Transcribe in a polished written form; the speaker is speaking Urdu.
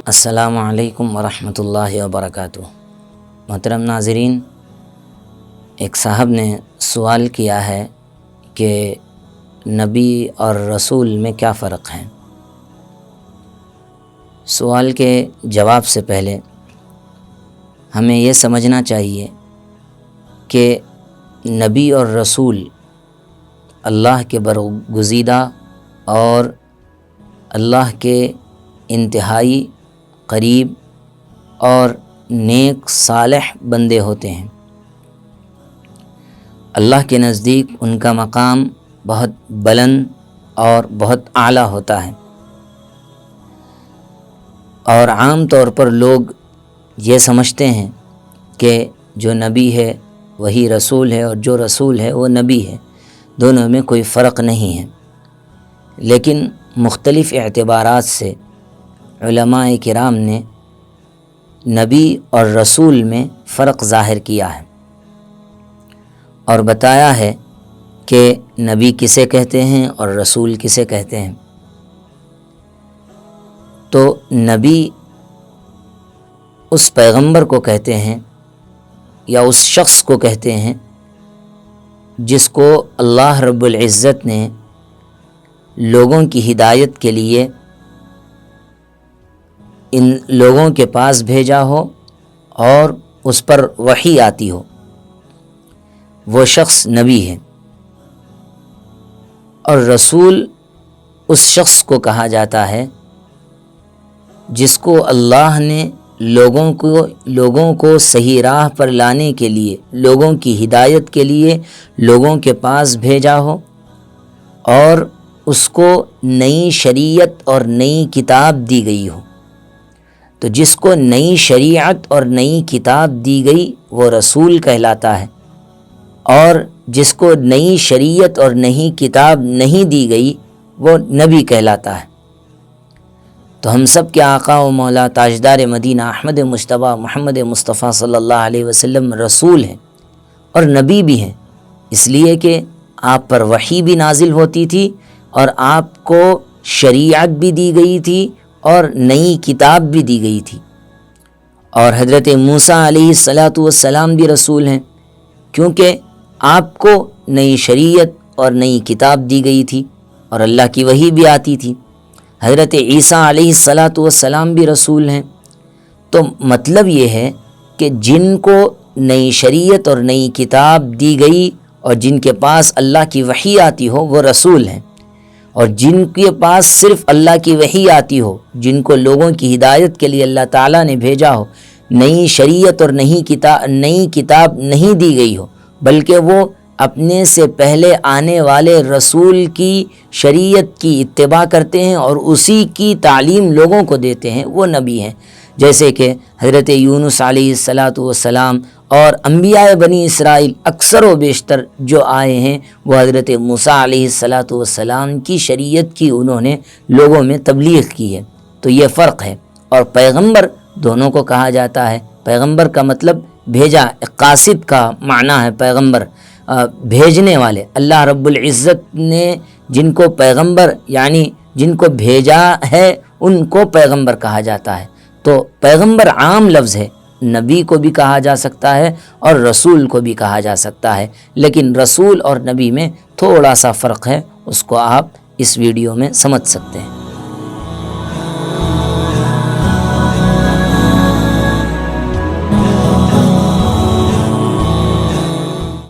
السلام علیکم ورحمۃ اللہ وبرکاتہ۔ محترم ناظرین، ایک صاحب نے سوال کیا ہے کہ نبی اور رسول میں کیا فرق ہے۔ سوال کے جواب سے پہلے ہمیں یہ سمجھنا چاہیے کہ نبی اور رسول اللہ کے برگزیدہ اور اللہ کے انتہائی قریب اور نیک صالح بندے ہوتے ہیں۔ اللہ کے نزدیک ان کا مقام بہت بلند اور بہت اعلیٰ ہوتا ہے، اور عام طور پر لوگ یہ سمجھتے ہیں کہ جو نبی ہے وہی رسول ہے اور جو رسول ہے وہ نبی ہے، دونوں میں کوئی فرق نہیں ہے۔ لیکن مختلف اعتبارات سے علماء کرام نے نبی اور رسول میں فرق ظاہر کیا ہے اور بتایا ہے کہ نبی کسے کہتے ہیں اور رسول کسے کہتے ہیں۔ تو نبی اس پیغمبر کو کہتے ہیں یا اس شخص کو کہتے ہیں جس کو اللہ رب العزت نے لوگوں کی ہدایت کے لیے ان لوگوں کے پاس بھیجا ہو اور اس پر وحی آتی ہو، وہ شخص نبی ہے۔ اور رسول اس شخص کو کہا جاتا ہے جس کو اللہ نے لوگوں کو صحیح راہ پر لانے کے لیے، لوگوں کی ہدایت کے لیے لوگوں کے پاس بھیجا ہو اور اس کو نئی شریعت اور نئی کتاب دی گئی ہو۔ تو جس کو نئی شریعت اور نئی کتاب دی گئی وہ رسول کہلاتا ہے، اور جس کو نئی شریعت اور نئی کتاب نہیں دی گئی وہ نبی کہلاتا ہے۔ تو ہم سب کے آقا و مولا تاجدار مدینہ احمد مجتبیٰ محمد مصطفیٰ صلی اللہ علیہ وسلم رسول ہیں اور نبی بھی ہیں، اس لیے کہ آپ پر وحی بھی نازل ہوتی تھی اور آپ کو شریعت بھی دی گئی تھی اور نئی کتاب بھی دی گئی تھی۔ اور حضرت موسیٰ علیہ السلام بھی رسول ہیں، کیونکہ آپ کو نئی شریعت اور نئی کتاب دی گئی تھی اور اللہ کی وحی بھی آتی تھی۔ حضرت عیسیٰ علیہ السلام بھی رسول ہیں۔ تو مطلب یہ ہے کہ جن کو نئی شریعت اور نئی کتاب دی گئی اور جن کے پاس اللہ کی وحی آتی ہو وہ رسول ہیں، اور جن کے پاس صرف اللہ کی وحی آتی ہو، جن کو لوگوں کی ہدایت کے لیے اللہ تعالیٰ نے بھیجا ہو، نئی شریعت اور نئی کتاب نہیں دی گئی ہو، بلکہ وہ اپنے سے پہلے آنے والے رسول کی شریعت کی اتباع کرتے ہیں اور اسی کی تعلیم لوگوں کو دیتے ہیں، وہ نبی ہیں۔ جیسے کہ حضرت یونس علیہ السلام اور انبیاء بنی اسرائیل اکثر و بیشتر جو آئے ہیں وہ حضرت موسیٰ علیہ السلام کی شریعت کی انہوں نے لوگوں میں تبلیغ کی ہے۔ تو یہ فرق ہے۔ اور پیغمبر دونوں کو کہا جاتا ہے۔ پیغمبر کا مطلب بھیجا، قاصد کا معنی ہے پیغمبر، بھیجنے والے۔ اللہ رب العزت نے جن کو پیغمبر یعنی جن کو بھیجا ہے ان کو پیغمبر کہا جاتا ہے۔ تو پیغمبر عام لفظ ہے، نبی کو بھی کہا جا سکتا ہے اور رسول کو بھی کہا جا سکتا ہے، لیکن رسول اور نبی میں تھوڑا سا فرق ہے، اس کو آپ اس ویڈیو میں سمجھ سکتے ہیں۔